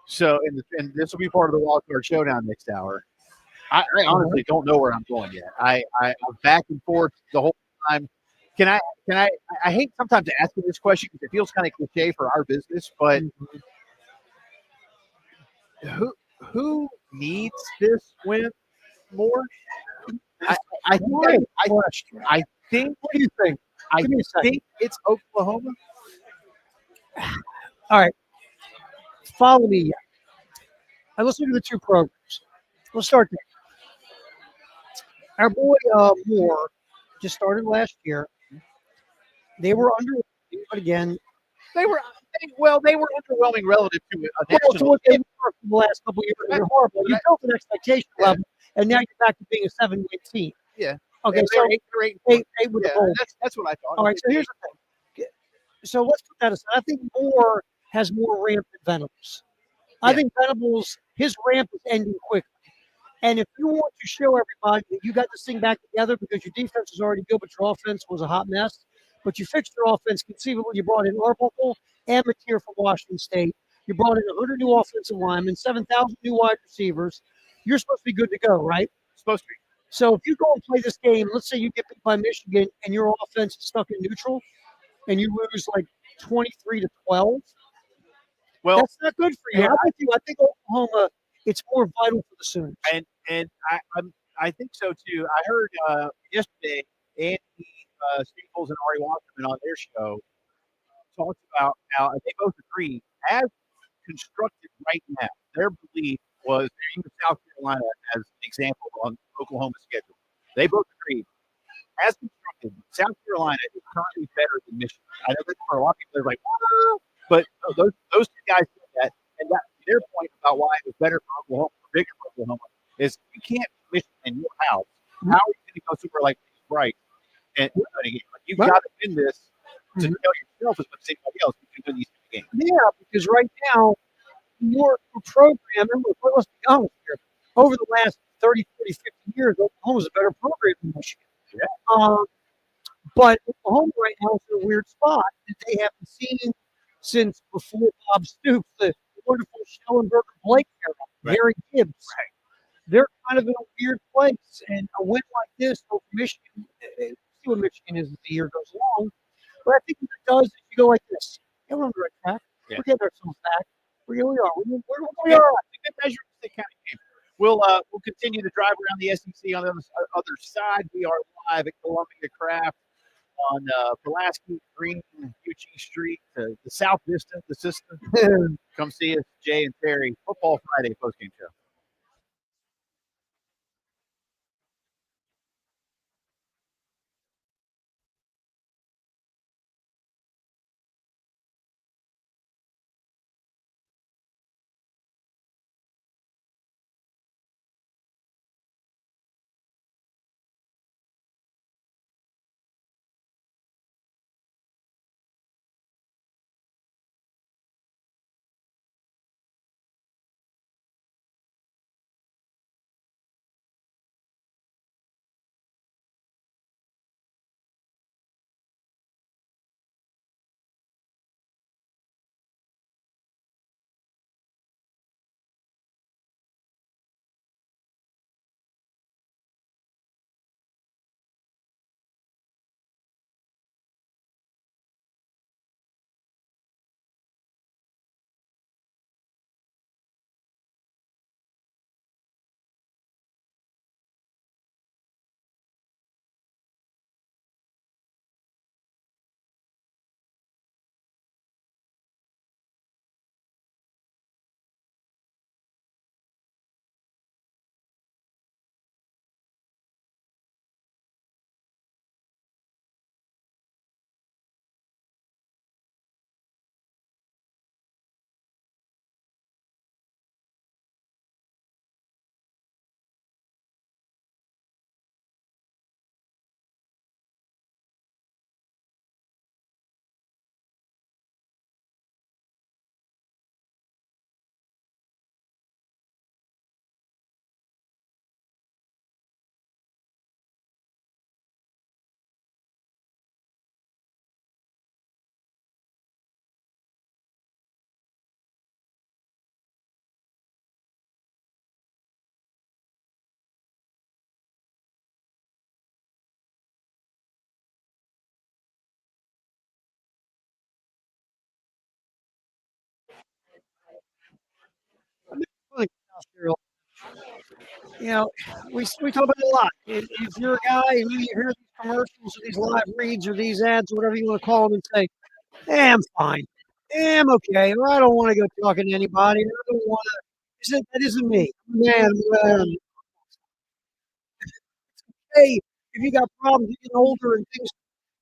So, and this will be part of the wild card showdown next hour. I honestly don't know where I'm going yet. I'm back and forth the whole time. Can I? Can I? I hate sometimes asking this question because it feels kind of cliche for our business, but who needs this win more? I I think Great I, question. I think What do you think? I Give me a second. think it's Oklahoma. All right, follow me. Let's look at the two programs. Let's start there. Our boy Moore just started last year. They were underwhelming, but again, They were they were underwhelming relative to a well, to national. what they were for the last couple of years, they were horrible. You built an expectation Yeah. level, and now you're back to being a 7-win team. Yeah. Okay, They're so eight, they're eight, eight with yeah, a bowl. that's what I thought. All right, so here's the thing. So let's put that aside. I think Moore has more ramp than Venables. I think Venables, his ramp is ending quickly. And if you want to show everybody that you got this thing back together because your defense was already good, but your offense was a hot mess, but you fixed your offense conceivably, you brought in Arbuckle and Mateer from Washington State. You brought in 100 new offensive linemen, 7,000 new wide receivers. You're supposed to be good to go, right? Supposed to be. So if you go and play this game, let's say you get beat by Michigan and your offense is stuck in neutral and you lose like 23-12, Well, that's not good for you. and I'm with you. I think Oklahoma, it's more vital for the Sooners. and I think so too. I heard yesterday Andy Staples and Ari Wasserman on their show talked about how they both agreed as constructed right now. Their belief was they used South Carolina as an example on Oklahoma's schedule. They both agreed as constructed. South Carolina is currently better than Michigan. I know that for a lot of people, they're like, oh, but those two guys did that, and that their point about why it was better for Oklahoma, or bigger for Oklahoma, is you can't beat Michigan in your house. How are you going to go somewhere like Bright and win a game? Like, you've got to win this to tell yourself as much as anybody else you can win these games. Yeah, because right now, your program, and let's be honest here, over the last 30, 40, 50 years, Oklahoma's a better program than Michigan. Yeah. But Oklahoma right now is in a weird spot that they haven't seen since before Bob Stoops, the wonderful Schellenberger Blake era, Harry Gibbs. Right. They're kind of in a weird place. And a win like this over Michigan, see what Michigan is as the year goes along. But I think what it does is you go like this. Yeah, we're on the right track. Yeah. We're getting ourselves back. Here we are. We Yeah, are. it's a good measure of the county game. We'll continue to drive around the SEC on the other side. We are live at Columbia Craft on Pulaski Green, UG Street, the South Vista, the system. Come see us, Jay and Terry. Football Friday postgame show. you know, we talk about it a lot. If you're a guy and you hear these commercials or these live reads or these ads or whatever you want to call them and say, hey, I'm fine. Hey, I'm okay. Or I don't want to go talking to anybody. I don't want to. That isn't me. Man, hey, if you got problems, you're getting older and things,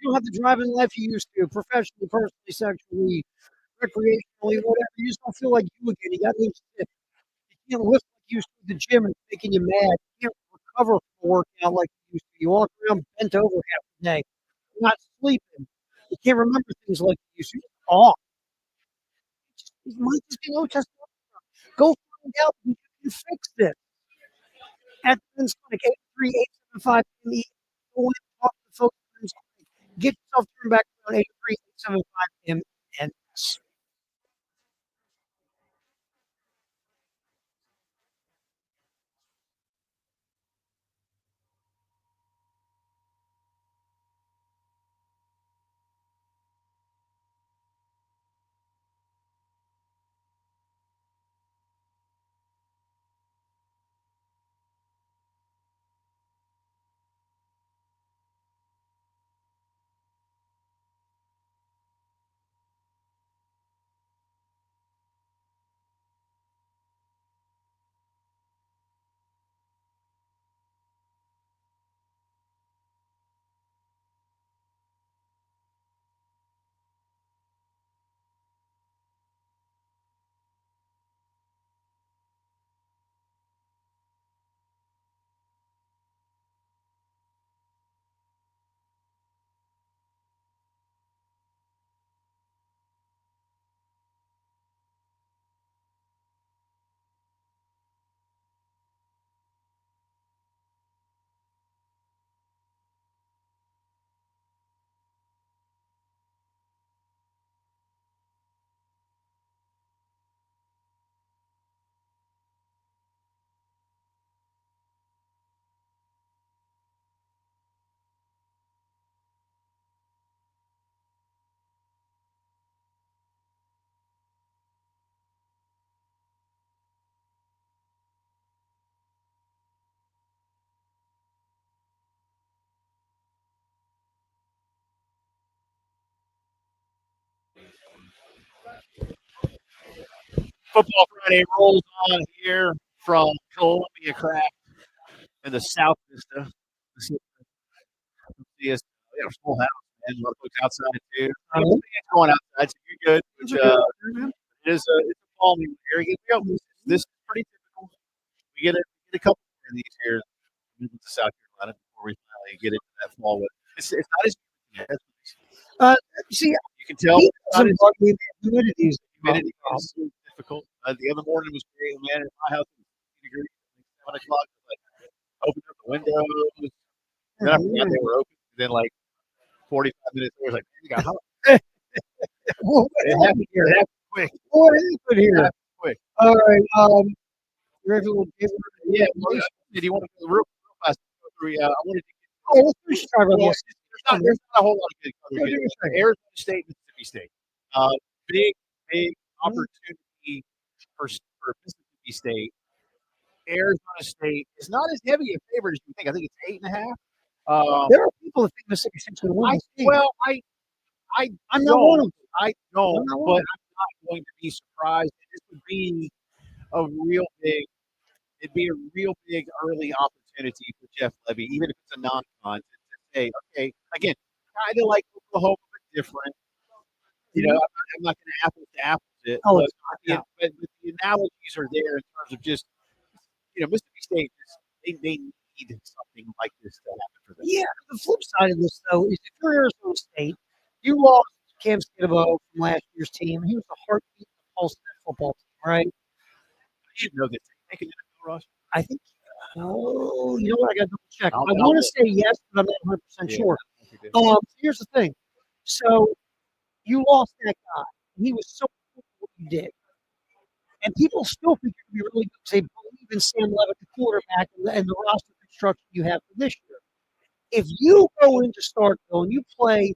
you don't have the driving life you used to, professionally, personally, sexually, recreationally, whatever. You just don't feel like you again. You got to you can't lift like you used to at the gym and it's making you mad. You can't recover from a workout like you used to. You walk around bent over half the day. You're not sleeping. You can't remember things like you used to. You're off. You might just be low testosterone. Go find out if you can fix this. At Men's Clinic, 83875 ME. Go in, talk to the folks at Men's Clinic. Get yourself turned back around 83875 MS. Football Friday rolls on here from Columbia Craft in the South Vista. See us, we have a full house, and a lot of folks outside too. I mean, it's going outside, so you're good. Which it's a balmy area. This is pretty typical. We get a couple of these here in South Carolina before we finally get into that fall. But it's not as humid. Uh, See, You can tell heat it's not doesn't as bug me. The humidity is humidity is difficult. The other morning was great, man. In my house, it was 50 degrees, like 7 o'clock. Like, opened up the windows. Then I forgot they were open. Then, like 45 minutes later, I was like, man, you got hot. What It happened happened. here? It happened quick. What happened It here? happened quick. All right. You ready for a little game? Yeah. Well, did you want to go real fast? Go through? Yeah. I wanted to get. Oh, let's finish drive on Well, this. there's not a whole lot of good Go coverage. do your thing. Arizona State, Mississippi State. Uh, big Mhm. opportunity for Mississippi State. Arizona State is not as heavy a favorite as you think. I think it's 8.5. There are people that think Mississippi State's going to win I this game. well, I'm not one of them. I I'm don't, not but one. I'm not going to be surprised. This would be a real big. It'd be a real big early opportunity for Jeff Levy, even if it's a non-con. To say, okay, again, kind of like Oklahoma, but different. I'm not going to apples to apples it, Oh, but, it's not. but the analogies are there in terms of just Mississippi State. They need something like this to happen for them. Yeah. The flip side of this, though, is if you're Arizona State, you lost Cam Skidabo from last year's team. He was the heartbeat and the pulse of that football team, right? You should know this. Make an NFL roster. I think. Oh, you know what? I got to double check. I'll, I I'll want to look. say yes, but I'm not 100% Yeah, sure. I think you do. Here's the thing. So you lost that guy. He was so good at what you did. And people still think you're going to be really good because they believe in Sam Levitt, the quarterback, and the roster construction you have for this year. If you go into Starkville and you play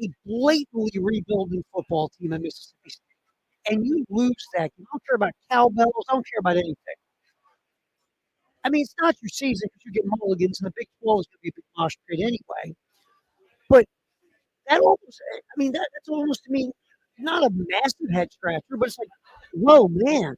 a blatantly rebuilding football team at Mississippi State and you lose that game, I don't care about cowbells, I don't care about anything. I mean, it's not your season because you get mulligans, and the Big 12 is going to be a big mosh pit anyway. But that almost, I mean, that's almost to me not a massive head scratcher, but it's like, whoa, man.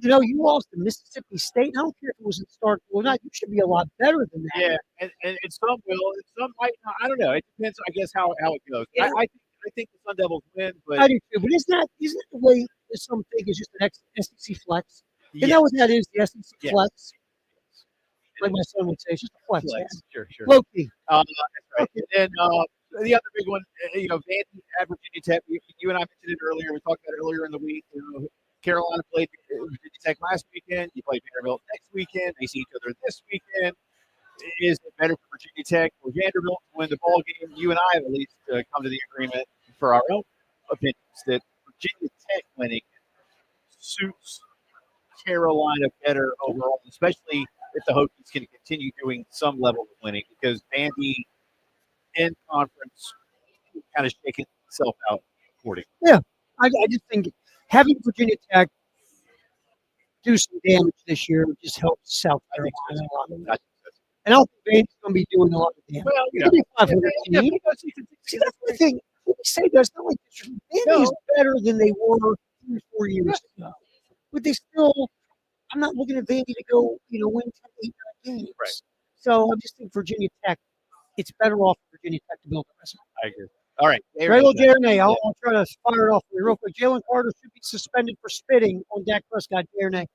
You lost to Mississippi State. I don't care if it was in Starkville or not. You should be a lot better than that. Yeah, and some will, and some might not. I don't know. It depends, I guess, how it goes. Yeah. I think the Sun Devils win, but I do too. But isn't that the way that some think is just an SEC flex? Isn't yes, that what that is? The SEC yes, flex? it Like is my son would say, it's just a flex. flex. Sure, sure. Low key. That's right. And then the other big one, Vandy at Virginia Tech. You and I mentioned it earlier. We talked about it earlier in the week. Carolina played Virginia Tech last weekend. You play Vanderbilt next weekend. They see each other this weekend. Is it better for Virginia Tech or Vanderbilt to win the ball game? You and I have at least come to the agreement for our own opinions that Virginia Tech winning suits Carolina better overall, especially if the Hokies can continue doing some level of winning, because Vandy in conference kind of shaking itself out accordingly. Yeah. I just think having Virginia Tech do some damage this year just helps South I think Carolina a lot. I think that's- And I don't think Vandy's going to be doing a lot of damage. Well, They'll be 500 yeah, team. because you can- See, that's the thing. When we say that, it's not like Vandy is better than they were 3 or 4 years ago. But they still, I'm not looking at Vandy to go, win 10, 8, 9 games. Right. So I just think Virginia Tech, it's better off for Virginia Tech to build a resume. I agree. All right. Raylo Jeremy, I'll try to fire it off for you real quick. Jalen Carter should be suspended for spitting on Dak Prescott. Jeremy.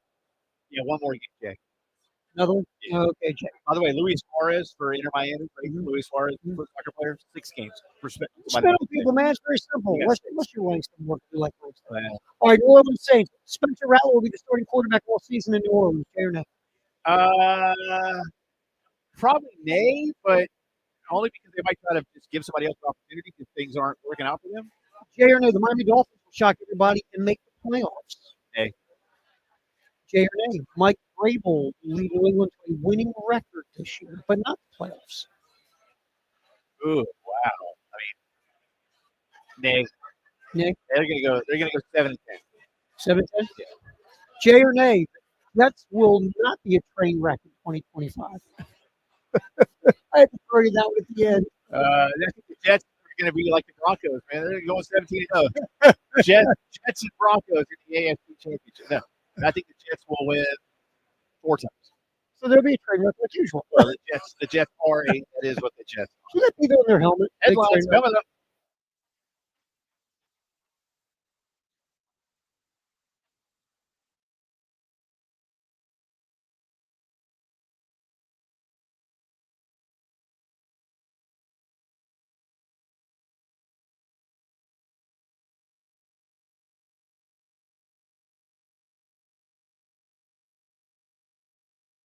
Yeah, one more game, Jay. Another one? Yeah. Okay, Jay. By the way, Luis Suarez for Inter Miami, right? Luis Suarez, soccer player, 6 games for spit. Spit on people, man. It's very simple. Yeah. Unless you're Langston work, you like Langston. Well, All right, New Orleans Saints. Spencer Rattler will be the starting quarterback all season in New Orleans. Jeremy. probably nay, but only because they might try to just give somebody else an opportunity if things aren't working out for them. Jay or nay, the Miami Dolphins will shock everybody and make the playoffs. Nay. Jay or nay, Mike Vrabel will lead New England to a winning record this year, but not the playoffs. Ooh, wow. I mean, nay. Nay. They're gonna go 7-10. 7-10? Yeah. Jay or nay, Jets will not be a train wreck in 2025. I had to throw you that one at the end. I think the Jets are going to be like the Broncos, man. They're going 17-0. Jets and Broncos in the AFC Championship. No, I think the Jets will win 4 times. So there'll be a train wreck like usual. Well, the Jets are that is what the Jets are. Should that be on their helmet? Headlines coming up.